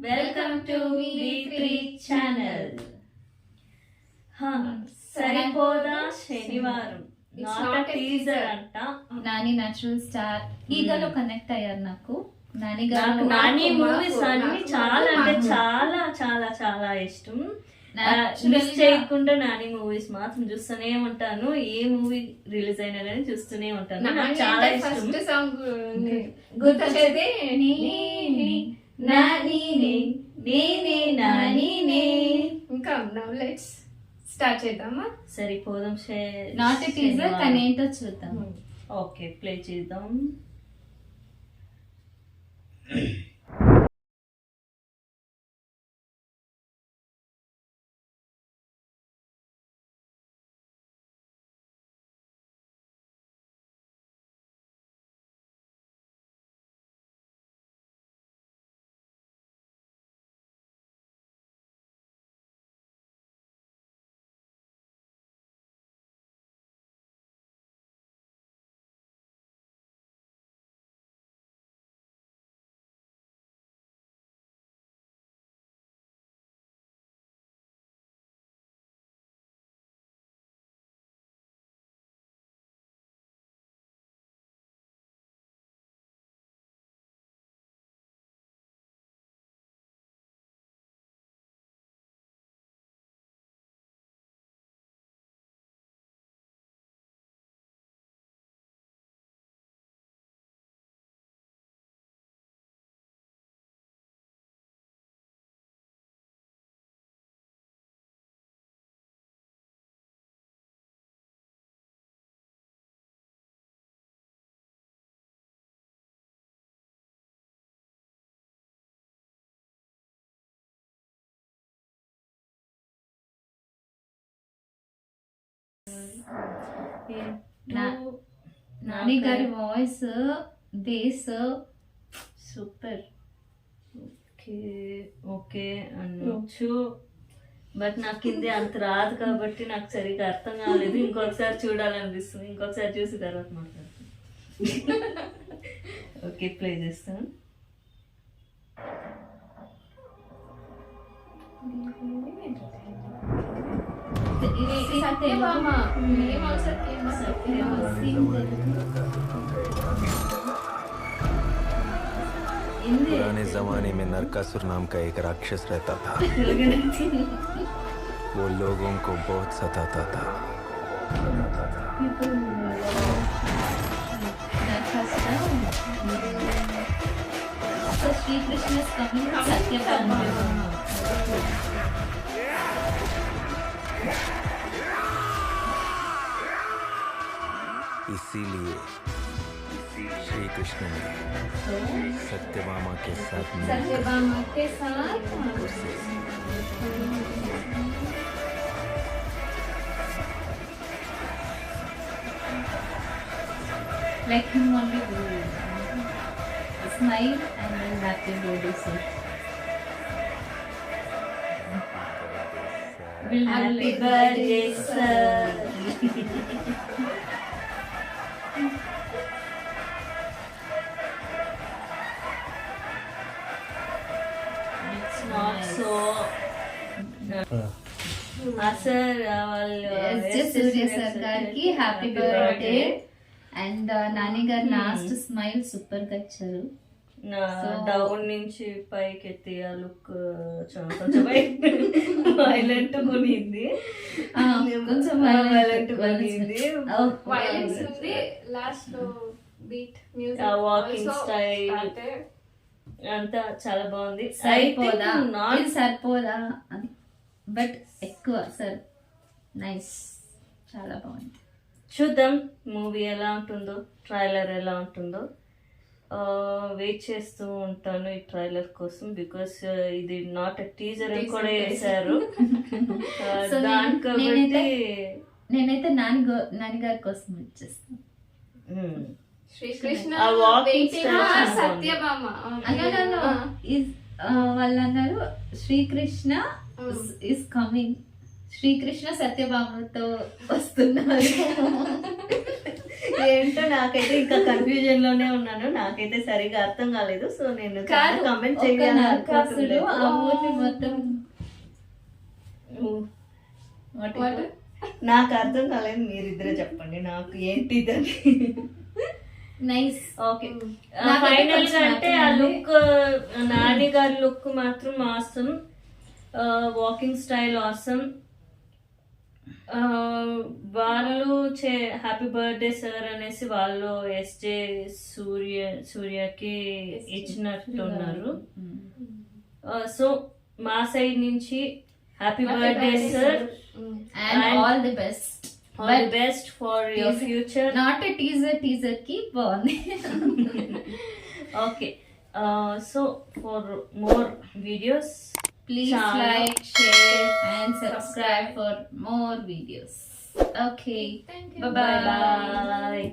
Welcome to V3 channel. సరిపోదా శనివారం not teaser అంట. Nani natural star ఈగలో connect అయ్యారు నాకు. నాని మూవీస్ అన్ని చాలా అంటే చాలా చాలా చాలా ఇష్టం. మిస్ చేయకుండా నాని మూవీస్ మాత్రం చూస్తూనే ఉంటాను. ఏ మూవీ రిలీజ్ అయినా కానీ చూస్తూనే ఉంటాను. నాకు చాలా ఇష్టం. సాంగ్ గుర్తొచ్చేది ఇంకా లెట్స్ స్టార్ట్ చేద్దామా? సరిపోదాం నాట్ టీజర్ కానీ ఏంటో చూద్దాం. ఓకే, ప్లే చేద్దాం. నాని గారి voice base super. Okay okay అనొచ్చు, బట్ నాకు హిందీ అంత రాదు కాబట్టి నాకు సరిగ్గా అర్థం కాలేదు. ఇంకొకసారి చూడాలనిపిస్తుంది. ఇంకొకసారి చూసి తర్వాత మాట్లాడుతాను. ఓకే, ప్లే చేస్తాను. पुराने जमाने में नरकासुर नाम का एक राक्षस रहता था. वो लोगों को बहुत सताता था. Shri Krishna is coming from Satyabama. इसीलिए श्री कृष्ण ने सत्यभामा के साथ like him only do smile and then happy birthday sir. Happy birthday sir. It's not so. Sir వాళ్ళు సూర్య సార్ గారికి హ్యాపీ బర్త్డే. అండ్ నాని గారు లాస్ట్ స్మైల్ సూపర్ గా ఇచ్చారు. డౌన్ నుంచి పైకి ఎత్తి ఆ లుక్ కొంచెం వైలెంట్ కొనింది. కొంచెం వైలెంట్ కొనింది. వైలెన్స్ ఉంది లాస్ట్ లో బీట్ మ్యూజిక్ వాకింగ్ స్టైల్ అంతా చాలా బాగుంది. సరిపోదా సరిపోదా అని, బట్ ఎక్కువ సార్ నైస్, చాలా బాగుంది. చూద్దాం మూవీ ఎలా ఉంటుందో, ట్రైలర్ ఎలా ఉంటుందో. వెయిట్ చేస్తూ ఉంటాను ఈ ట్రైలర్ కోసం. బికాస్ ఇది నాట్ ఎ టీజర్ అని కూడా వేసారు. నేనైతే నాని గారి కోసం వచ్చేస్తాను. శ్రీకృష్ణ సత్యభామ వాళ్ళు అన్నారు శ్రీకృష్ణ ఇస్ కమింగ్ శ్రీకృష్ణ సత్యభామతో వస్తున్నారు. ఏంటో నాకైతే ఇంకా కన్ఫ్యూజన్ లోనే ఉన్నాను, నాకైతే సరిగా అర్థం కాలేదు. సో నేను కాదు, కమెంట్ ఒక చేయాలి నరకాసుడు ఆ ఊరిని మొత్తం What? నాకు అర్థం కాలేదు, మీరిద్దరే చెప్పండి నాకు ఏంటిదని. నైస్. ఓకే నాకైతే ఫైనల్ గా కొంచెం అంటే ఆ అర్థమైంది. లుక్, నాని గారి లుక్ మాత్రం ఆసమ్, వాకింగ్ స్టైల్ ఆసమ్. వాళ్ళు హ్యాపీ బర్త్డే సార్ అనేసి వాళ్ళు ఎస్జే సూర్యకి ఇచ్చినట్టున్నారు. సో మా సైడ్ నుంచి happy birthday sir, and all the best. All the best for your future. Not a teaser కి బాగుంది. Okay. So for more videos, Please Channel. like, share and subscribe for more videos. Okay. Thank you. Bye-bye. bye bye.